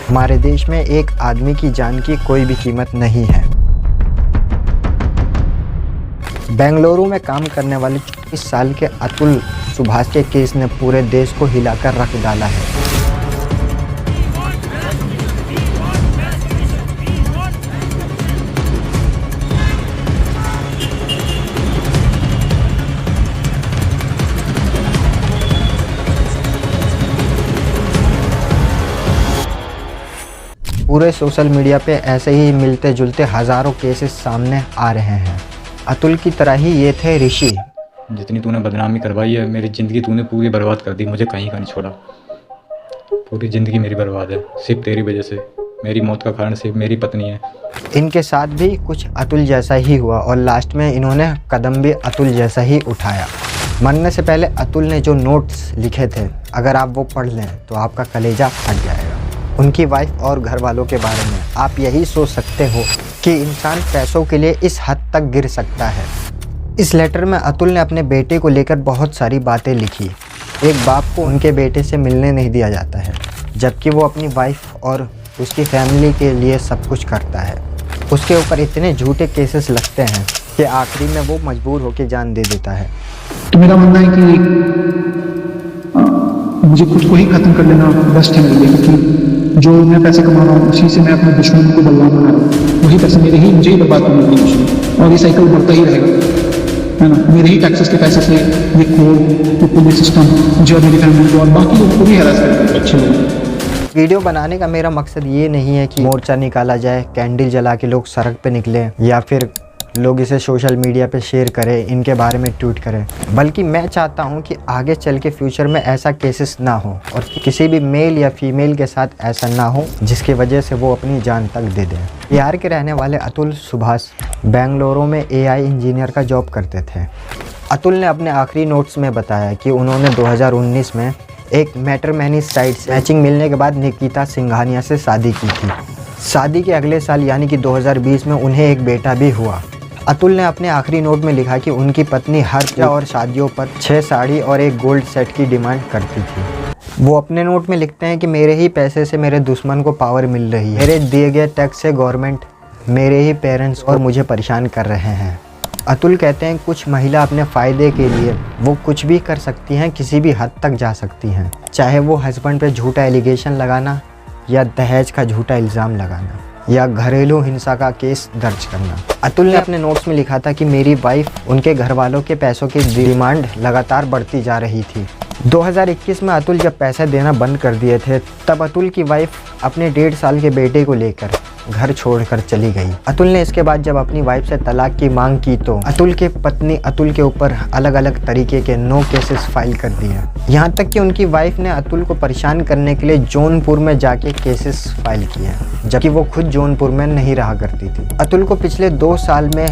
हमारे देश में एक आदमी की जान की कोई भी कीमत नहीं है। बेंगलुरु में काम करने वाले 24 साल के अतुल सुभाष के केस ने पूरे देश को हिलाकर रख डाला है। पूरे सोशल मीडिया पे ऐसे ही मिलते जुलते हज़ारों केसेस सामने आ रहे हैं। अतुल की तरह ही ये थे ऋषि। जितनी तूने बदनामी करवाई है, मेरी ज़िंदगी तूने पूरी बर्बाद कर दी। मुझे कहीं का नहीं छोड़ा। पूरी ज़िंदगी मेरी बर्बाद है सिर्फ तेरी वजह से। मेरी मौत का कारण सिर्फ मेरी पत्नी है। इनके साथ भी कुछ अतुल जैसा ही हुआ और लास्ट में इन्होंने कदम भी अतुल जैसा ही उठाया। मरने से पहले अतुल ने जो नोट्स लिखे थे, अगर आप वो पढ़ लें तो आपका कलेजा फट जाएगा। उनकी वाइफ और घर वालों के बारे में आप यही सोच सकते हो कि इंसान पैसों के लिए इस हद तक गिर सकता है। इस लेटर में अतुल ने अपने बेटे को लेकर बहुत सारी बातें लिखी। एक बाप को उनके बेटे से मिलने नहीं दिया जाता है, जबकि वो अपनी वाइफ और उसकी फैमिली के लिए सब कुछ करता है। उसके ऊपर इतने झूठे केसेस लगते हैं कि आखिरी में वो मजबूर होकर जान दे देता है। तो मेरा मानना है कि मुझे खुद को ही खत्म कर लेना बेस्ट है मेरे लिए, क्योंकि जो मैं पैसे कमा रहा हूँ उसी से मैं अपने दुश्मनों को बलवान बना रहा हूँ। वही पैसे मुझे ही बर्बाद करने की कोशिश, और ये साइकिल बढ़ता ही रहेगा, है ना। मेरे ही टैक्सेस के पैसे से ये कोर्ट, पुलिस सिस्टम मुझे और मेरी फैमिली को और बाकी लोगों को भी हैरास करता है। अच्छे लोग। वीडियो बनाने का मेरा मकसद ये नहीं है कि मोर्चा निकाला जाए, कैंडल जला के लोग सड़क पे निकले या फिर लोग इसे सोशल मीडिया पे शेयर करें, इनके बारे में ट्वीट करें, बल्कि मैं चाहता हूं कि आगे चल के फ्यूचर में ऐसा केसेस ना हो और किसी भी मेल या फीमेल के साथ ऐसा ना हो जिसकी वजह से वो अपनी जान तक दे दें। बिहार के रहने वाले अतुल सुभाष बेंगलुरु में AI इंजीनियर का जॉब करते थे। अतुल ने अपने आखिरी नोट्स में बताया कि उन्होंने 2019 में एक मैट्रिमोनी साइट से मैचिंग मिलने के बाद निकिता सिंघानिया से शादी की थी। शादी के अगले साल यानी कि 2020 में उन्हें एक बेटा भी हुआ। अतुल ने अपने आखिरी नोट में लिखा कि उनकी पत्नी हर पूजा और शादियों पर 6 साड़ी और एक गोल्ड सेट की डिमांड करती थी। वो अपने नोट में लिखते हैं कि मेरे ही पैसे से मेरे दुश्मन को पावर मिल रही है, मेरे दिए गए टैक्स से गवर्नमेंट मेरे ही पेरेंट्स और मुझे परेशान कर रहे हैं। अतुल कहते हैं कुछ महिला अपने फ़ायदे के लिए वो कुछ भी कर सकती हैं, किसी भी हद तक जा सकती हैं, चाहे वो हस्बैंड पे झूठा एलिगेशन लगाना या दहेज का झूठा इल्ज़ाम लगाना या घरेलू हिंसा का केस दर्ज करना। अतुल ने अपने नोट्स में लिखा था कि मेरी वाइफ उनके घर वालों के पैसों की डिमांड लगातार बढ़ती जा रही थी। 2021 में अतुल जब पैसे देना बंद कर दिए थे, तब अतुल की वाइफ अपने 1.5 साल के बेटे को लेकर घर छोड़कर चली गई। अतुल ने इसके बाद जब अपनी वाइफ से तलाक की मांग की तो अतुल के पत्नी अतुल के ऊपर अलग अलग तरीके के 9 केसेस फाइल कर दिए। यहाँ तक कि उनकी वाइफ ने अतुल को परेशान करने के लिए जौनपुर में जाके केसेस फाइल किए, जबकि वो खुद जौनपुर में नहीं रहा करती थी। अतुल को पिछले 2 साल में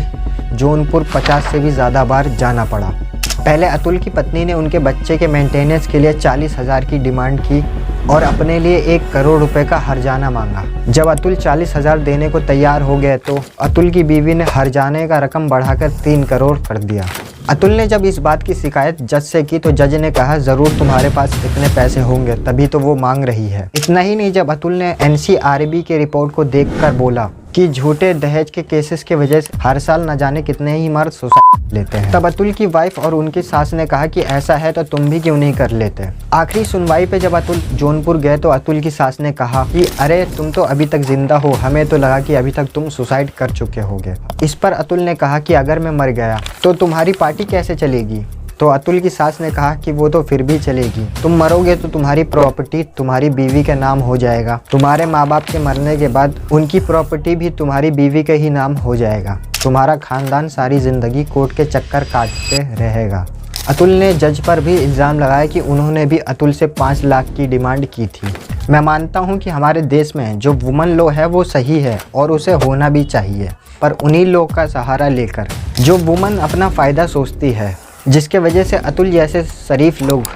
जौनपुर 50 से भी ज़्यादा बार जाना पड़ा। पहले अतुल की पत्नी ने उनके बच्चे के मेंटेनेंस के लिए 40,000 की डिमांड की और अपने लिए 1 करोड़ रुपए का हर्जाना मांगा। जब अतुल 40,000 देने को तैयार हो गए तो अतुल की बीवी ने हर्जाने का रकम बढ़ाकर 3 करोड़ कर दिया। अतुल ने जब इस बात की शिकायत जज से की तो जज ने कहा ज़रूर तुम्हारे पास इतने पैसे होंगे तभी तो वो मांग रही है। इतना ही नहीं, जब अतुल ने NCRB के रिपोर्ट को देखकर बोला कि झूठे दहेज के केसेस की वजह से हर साल न जाने कितने ही मर्द सुसाइड लेते हैं, तब अतुल की वाइफ और उनकी सास ने कहा कि ऐसा है तो तुम भी क्यों नहीं कर लेते। आखिरी सुनवाई पे जब अतुल जौनपुर गए तो अतुल की सास ने कहा कि अरे तुम तो अभी तक जिंदा हो, हमें तो लगा कि अभी तक तुम सुसाइड कर चुके होगे। इस पर अतुल ने कहा कि अगर मैं मर गया तो तुम्हारी पार्टी कैसे चलेगी। तो अतुल की सास ने कहा कि वो तो फिर भी चलेगी, तुम मरोगे तो तुम्हारी प्रॉपर्टी तुम्हारी बीवी के नाम हो जाएगा, तुम्हारे माँ बाप के मरने के बाद उनकी प्रॉपर्टी भी तुम्हारी बीवी के ही नाम हो जाएगा, तुम्हारा खानदान सारी ज़िंदगी कोर्ट के चक्कर काटते रहेगा। अतुल ने जज पर भी इल्ज़ाम लगाया कि उन्होंने भी अतुल से 5 लाख की डिमांड की थी। मैं मानता हूँ कि हमारे देश में जो वुमन लॉ है वो सही है और उसे होना भी चाहिए, पर उन्हीं लोग का सहारा लेकर जो वुमन अपना फ़ायदा सोचती है, जिसके वजह से अतुल जैसे शरीफ लोग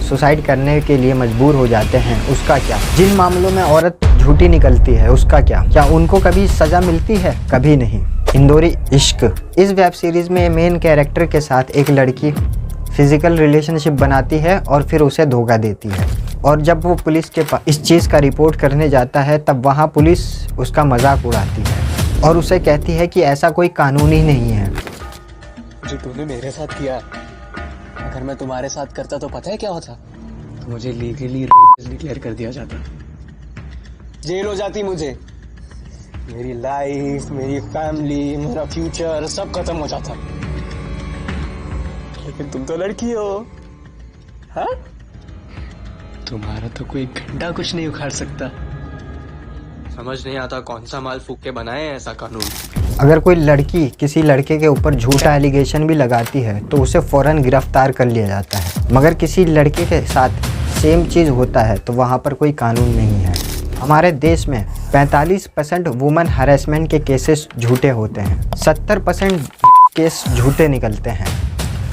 सुसाइड करने के लिए मजबूर हो जाते हैं, उसका क्या। जिन मामलों में औरत झूठी निकलती है उसका क्या उनको कभी सज़ा मिलती है? कभी नहीं। इंदौरी इश्क इस वेब सीरीज़ में मेन कैरेक्टर के साथ एक लड़की फिजिकल रिलेशनशिप बनाती है और फिर उसे धोखा देती है। और जब वो पुलिस के पास इस चीज़ का रिपोर्ट करने जाता है तब वहाँ पुलिस उसका मजाक उड़ाती है और उसे कहती है कि ऐसा कोई कानून ही नहीं है। जो तूने मेरे साथ किया, अगर मैं तुम्हारे साथ करता तो पता है क्या होता? तो मुझे लीगली रेपिस्ट डिक्लेयर कर दिया जाता, जेल हो जाती मुझे, मेरी लाइफ, मेरी फैमिली, मेरा फ्यूचर सब खत्म हो जाता। लेकिन तुम तो लड़की हो, हाँ? तुम्हारा तो कोई घंटा कुछ नहीं उखाड़ सकता। समझ नहीं आता कौन सा माल फूक के बनाए हैं ऐसा कानून। अगर कोई लड़की किसी लड़के के ऊपर झूठा एलिगेशन भी लगाती है तो उसे फ़ौरन गिरफ्तार कर लिया जाता है, मगर किसी लड़के के साथ सेम चीज़ होता है तो वहाँ पर कोई कानून नहीं है। हमारे देश में 45% वुमेन हरेसमेंट के केसेस झूठे होते हैं, 70% केस झूठे निकलते हैं।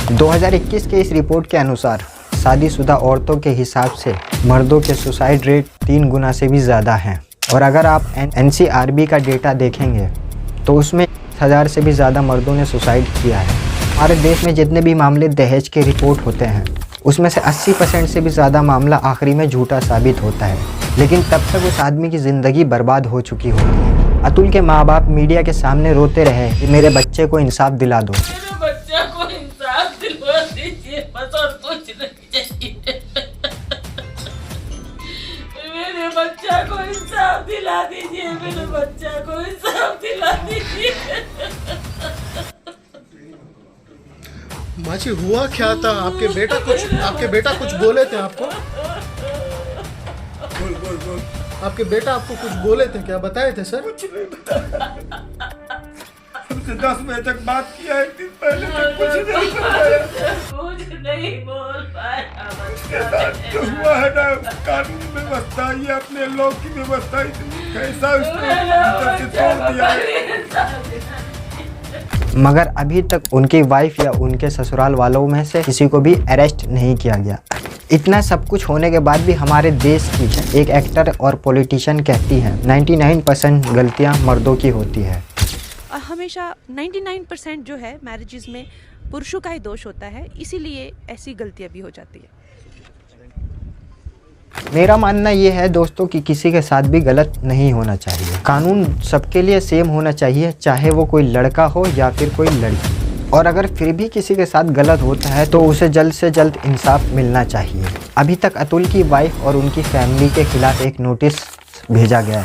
2021 के इस रिपोर्ट के अनुसार शादीशुदा औरतों के हिसाब से मर्दों के सुसाइड रेट 3 गुना से भी ज़्यादा हैं। और अगर आप NCRB का डेटा देखेंगे तो उसमें 1000 से भी ज़्यादा मर्दों ने सुसाइड किया है। हमारे देश में जितने भी मामले दहेज के रिपोर्ट होते हैं उसमें से 80% से भी ज़्यादा मामला आखिरी में झूठा साबित होता है, लेकिन तब तक उस आदमी की ज़िंदगी बर्बाद हो चुकी होती है। अतुल के माँ बाप मीडिया के सामने रोते रहे कि मेरे बच्चे को इंसाफ दिला दो। मेरे बच्चा को इंसाफ दिलवा दीजिए, बस और कुछ नहीं चाहिए। मेरे बच्चा को इंसाफ दिला दीजिए, मेरे बच्चा को इंसाफ दिला दीजिए। माची हुआ क्या था? आपके बेटा कुछ बोले थे आपको? बोल। आपके बेटा आपको कुछ बोले थे क्या? बताए थे सर? कुछ नहीं बताया। हमसे 10 बजे तक बात किया, एक दिन पहले तक कुछ नहीं बताया। कुछ नहीं बोल पाया। उसके साथ जो हुआ है ना, कानून व्यवस्था, ये अपने लोग की व्यवस्था इतनी कैसा उसने अंदर से तोड़ दिया है। मगर अभी तक उनकी वाइफ या उनके ससुराल वालों में से किसी को भी अरेस्ट नहीं किया गया। इतना सब कुछ होने के बाद भी हमारे देश की एक एक्टर और पॉलिटिशियन कहती है 99% गलतियां मर्दों की होती है। हमेशा 99% जो है मैरिजेस में पुरुषों का ही दोष होता है, इसीलिए ऐसी गलतियां भी हो जाती है। मेरा मानना ये है दोस्तों कि किसी के साथ भी गलत नहीं होना चाहिए। कानून सबके लिए सेम होना चाहिए, चाहे वो कोई लड़का हो या फिर कोई लड़की। और अगर फिर भी किसी के साथ गलत होता है तो उसे जल्द से जल्द इंसाफ मिलना चाहिए। अभी तक अतुल की वाइफ और उनकी फैमिली के खिलाफ एक नोटिस भेजा गया है।